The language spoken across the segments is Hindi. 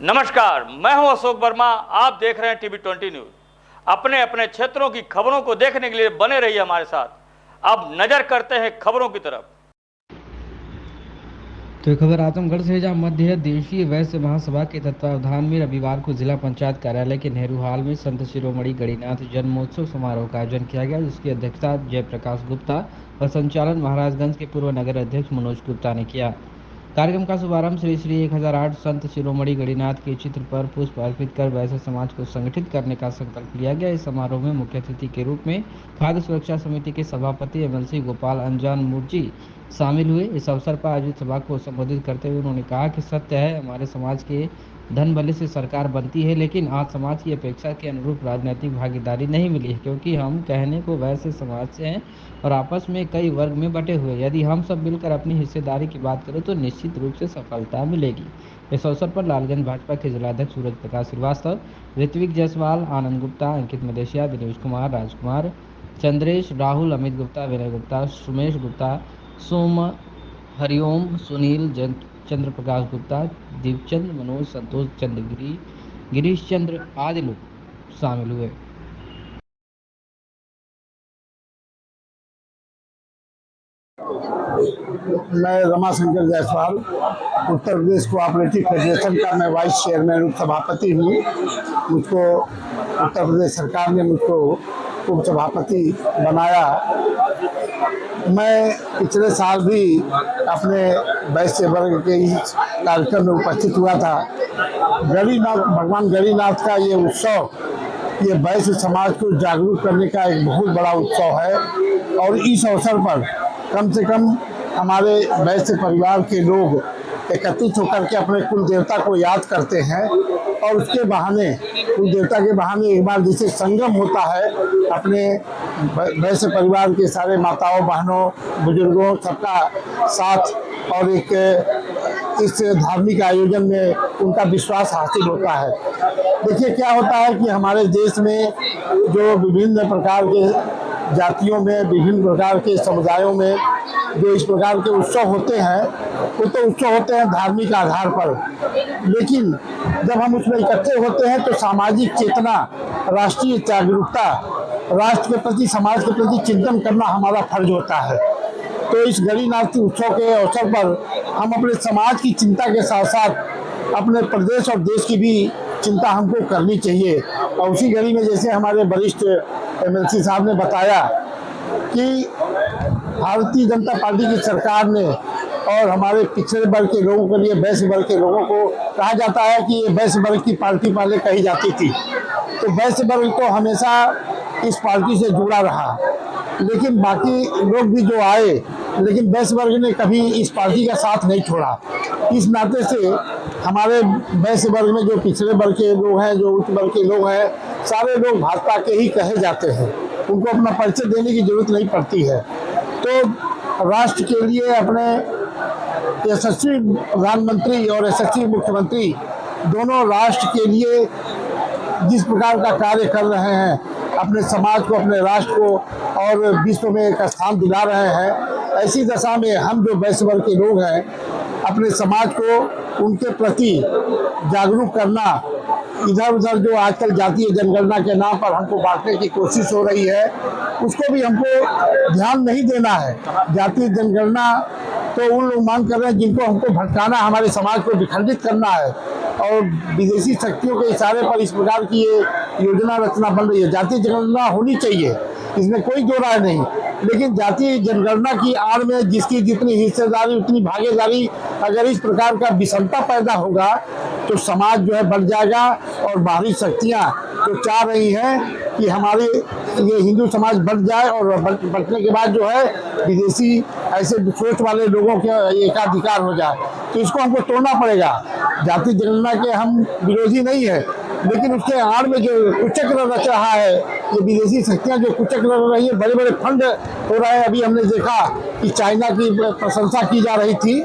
नमस्कार, मैं हूं अशोक वर्मा। आप देख रहे हैं टीवी20 न्यूज। अपने अपने क्षेत्रों की खबरों को देखने के लिए बने रहिए हमारे साथ। अब नजर करते हैं खबरों की तरफ। तो खबर आजमगढ़ से, जहां मध्य देशीय वैश्य महासभा के तत्वावधान में रविवार को जिला पंचायत कार्यालय के नेहरू हॉल में संत शिरोमणि गणिनाथ जन्मोत्सव समारोह का आयोजन किया गया, जिसकी अध्यक्षता जयप्रकाश गुप्ता और संचालन महाराजगंज के पूर्व नगर अध्यक्ष मनोज गुप्ता ने किया। कार्यक्रम का शुभारंभ श्री श्री 1008 संत शिरोमणि गणिनाथ के चित्र पर पुष्प अर्पित कर वैश्य समाज को संगठित करने का संकल्प लिया गया। इस समारोह में मुख्य अतिथि के रूप में खाद्य सुरक्षा समिति के सभापति एमएलसी गोपाल अंजान मूर्ति शामिल हुए। इस अवसर पर आयोजित सभा को संबोधित करते हुए उन्होंने कहा कि सत्य है, हमारे समाज के धन बल से सरकार बनती है, लेकिन आज समाज की अपेक्षा के अनुरूप राजनीतिक भागीदारी नहीं मिली है, क्योंकि हम कहने को वैश्य समाज से हैं और आपस में कई वर्ग में बटे हुए। यदि हम सब मिलकर अपनी हिस्सेदारी की बात करें तो निश्चित रूप से सफलता मिलेगी। इस अवसर पर लालगंज भाजपा के जिलाध्यक्ष सूरज प्रकाश श्रीवास्तव, ऋत्विक जायसवाल, आनंद गुप्ता, अंकित मदेशिया, दिनेश कुमार, राजकुमार, चंद्रेश, राहुल, अमित गुप्ता, विनय गुप्ता, सुमेश गुप्ता, सोम, हरिओम, सुनील, चंद्र प्रकाश गुप्ता, दीपचंद, मनोज, संतोष चंद्रगिरी, गिरीश चंद्र आदि लोग शामिल हुए। मैं रमाशंकर जायसवाल, उत्तर प्रदेश कोऑपरेटिव फेडरेशन का मैं वाइस चेयरमैन सभापति हूँ। मुझको उत्तर प्रदेश सरकार ने मुझको उप सभापति बनाया। मैं पिछले साल भी अपने वैश्य वर्ग के इस कार्यक्रम में उपस्थित हुआ था। भगवान गणिनाथ का ये उत्सव, ये वैश्य समाज को जागरूक करने का एक बहुत बड़ा उत्सव है और इस अवसर पर कम से कम हमारे वैश्य परिवार के लोग एकत्रित होकर के अपने कुल देवता को याद करते हैं और उसके बहाने, कुल देवता के बहाने एक बार जैसे संगम होता है अपने वैश्य परिवार के सारे माताओं, बहनों, बुजुर्गों सबका साथ और एक इस धार्मिक आयोजन में उनका विश्वास हासिल होता है। देखिए क्या होता है कि हमारे देश में जो विभिन्न प्रकार के जातियों में, विभिन्न प्रकार के समुदायों में जो इस प्रकार के उत्सव होते हैं, वो तो उत्सव होते हैं धार्मिक आधार पर, लेकिन जब हम उसमें इकट्ठे होते हैं तो सामाजिक चेतना, राष्ट्रीय जागरूकता, राष्ट्र के प्रति, समाज के प्रति चिंतन करना हमारा फर्ज होता है। तो इस गणिनाथ उत्सव के अवसर पर हम अपने समाज की चिंता के साथ साथ अपने प्रदेश और देश की भी चिंता हमको करनी चाहिए। और उसी घड़ी में जैसे हमारे वरिष्ठ एमएलसी साहब ने बताया कि भारतीय जनता पार्टी की सरकार ने और हमारे पिछड़े वर्ग के लोगों के लिए, वैश्य वर्ग के लोगों को कहा जाता है कि ये वैश्य वर्ग की पार्टी पहले कही जाती थी, तो वैश्य वर्ग तो हमेशा इस पार्टी से जुड़ा रहा, लेकिन बाकी लोग भी जो आए, लेकिन वैश्य वर्ग ने कभी इस पार्टी का साथ नहीं छोड़ा। इस नाते से हमारे वैश्य वर्ग में जो पिछड़े वर्ग के लोग हैं, जो उच्च वर्ग के लोग हैं, सारे लोग भाजपा के ही कहे जाते हैं, उनको अपना परिचय देने की जरूरत नहीं पड़ती है। तो राष्ट्र के लिए अपने यशस्वी प्रधानमंत्री और यशस्वी मुख्यमंत्री दोनों राष्ट्र के लिए जिस प्रकार का कार्य कर रहे हैं, अपने समाज को, अपने राष्ट्र को और विश्व में एक स्थान दिला रहे हैं, ऐसी दशा में हम जो वैश्य वर्ग के लोग हैं अपने समाज को उनके प्रति जागरूक करना, इधर उधर जो आजकल जातीय जनगणना के नाम पर हमको बांटने की कोशिश हो रही है, उसको भी हमको ध्यान नहीं देना है। जातीय जनगणना तो उन लोग मांग कर रहे हैं जिनको हमको भटकाना, हमारे समाज को विखंडित करना है और विदेशी शक्तियों के इशारे पर इस प्रकार की ये योजना रचना बन रही है। जातीय जनगणना होनी चाहिए, इसमें कोई दो राय नहीं, लेकिन जातीय जनगणना की आड़ में जिसकी जितनी हिस्सेदारी उतनी भागीदारी, अगर इस प्रकार का विषमता पैदा होगा तो समाज जो है बढ़ जाएगा और बाहरी शक्तियाँ जो चाह रही हैं कि हमारे ये हिंदू समाज बढ़ जाए और बढ़ने के बाद जो है विदेशी ऐसे सोच वाले लोगों के एकाधिकार हो जाए, तो इसको हमको तोड़ना पड़ेगा। जातीय जनगणना के हम विरोधी नहीं है, लेकिन उसके आड़ में जो कुचक्र रच रहा है, ये विदेशी शक्तियां जो कुचक्र रच रही है, बड़े बड़े फंड हो रहे हैं। अभी हमने देखा कि चाइना की प्रशंसा की जा रही थी,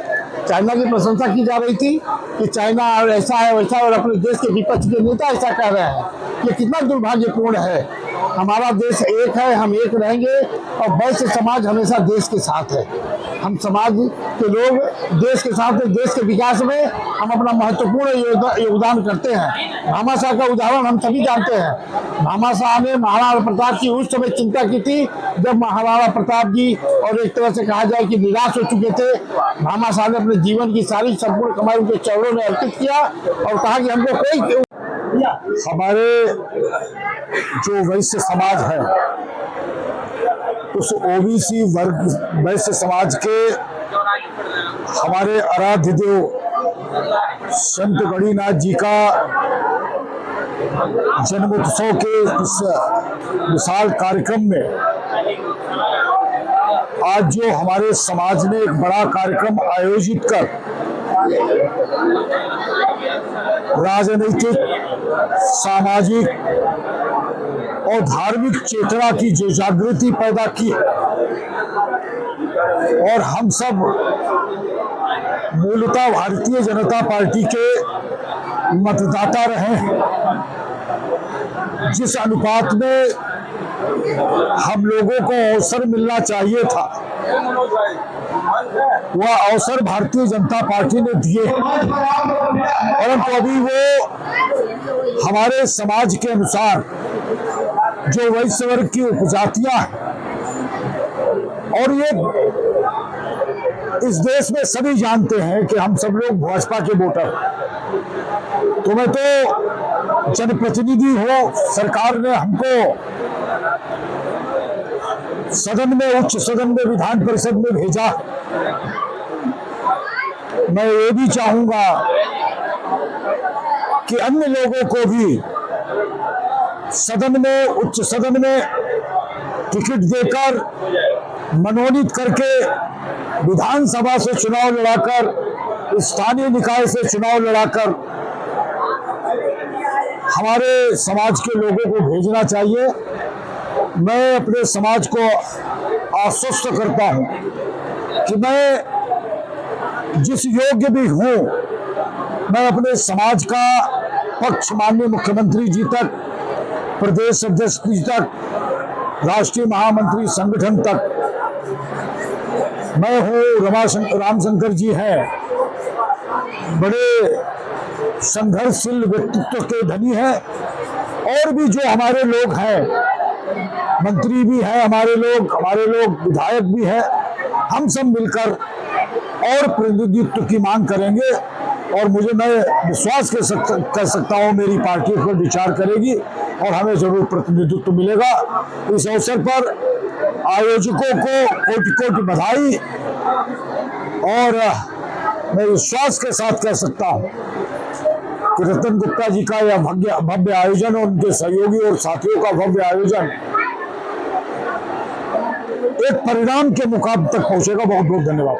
कि चाइना ऐसा है वैसा, और अपने देश के विपक्ष के नेता ऐसा कह रहे हैं। ये कितना दुर्भाग्यपूर्ण है हमारा देश एक है, हम एक रहेंगे और वैश्य समाज हमेशा देश के साथ है। हम समाज के लोग देश के साथ है, देश के विकास में हम अपना महत्वपूर्ण योगदान करते हैं। भामाशाह का उदाहरण हम सभी जानते हैं। भामाशाह ने महाराणा प्रताप की उस समय चिंता की थी जब महाराणा प्रताप जी और एक तरह से कहा जाए कि निराश हो चुके थे। भामाशाह ने अपने जीवन की सारी संपूर्ण कमाई उनके चरणों में अर्पित किया और कहा कि हमको कोई, हमारे जो वैश्य समाज है उस ओबीसी वर्ग वैश्य समाज के हमारे आराध्य देव संत गणिनाथ जी का जन्मोत्सव के इस विशाल कार्यक्रम में आज जो हमारे समाज ने एक बड़ा कार्यक्रम आयोजित कर राजनीतिक, सामाजिक और धार्मिक चेतना की जो जागृति पैदा की और हम सब मूलतः भारतीय जनता पार्टी के मतदाता रहे हैं, जिस अनुपात में हम लोगों को अवसर मिलना चाहिए था वह अवसर भारतीय जनता पार्टी ने दिए, परंतु अभी वो हमारे समाज के अनुसार जो वैश्य वर्ग की उपजातियां हैं और ये इस देश में सभी जानते हैं कि हम सब लोग भाजपा के वोटर, तो मैं तो जनप्रतिनिधि हो, सरकार ने हमको सदन में, उच्च सदन में, विधान परिषद में भेजा। मैं ये भी चाहूंगा कि अन्य लोगों को भी सदन में, उच्च सदन में टिकट देकर मनोनीत करके विधानसभा से चुनाव लड़ाकर, स्थानीय निकाय से चुनाव लड़ाकर हमारे समाज के लोगों को भेजना चाहिए। मैं अपने समाज को आश्वस्त करता हूं कि मैं जिस योग्य भी हूं, मैं अपने समाज का पक्ष माननीय मुख्यमंत्री जी तक, प्रदेश अध्यक्ष जी तक, राष्ट्रीय महामंत्री संगठन तक, मैं हूँ रामशंकर जी हैं, बड़े संघर्षशील व्यक्तित्व के धनी हैं, और भी जो हमारे लोग हैं, मंत्री भी हैं हमारे लोग विधायक भी हैं, हम सब मिलकर और प्रतिनिधित्व की मांग करेंगे और मैं विश्वास कर सकता हूं मेरी पार्टी पर विचार करेगी और हमें जरूर प्रतिनिधित्व मिलेगा। इस अवसर पर आयोजकों को कोटि कोटि बधाई और मैं विश्वास के साथ कह सकता हूं कि रतन गुप्ता जी का यह भव्य आयोजन और उनके सहयोगी और साथियों का भव्य आयोजन एक परिणाम के मुकाम तक पहुंचेगा। बहुत बहुत धन्यवाद।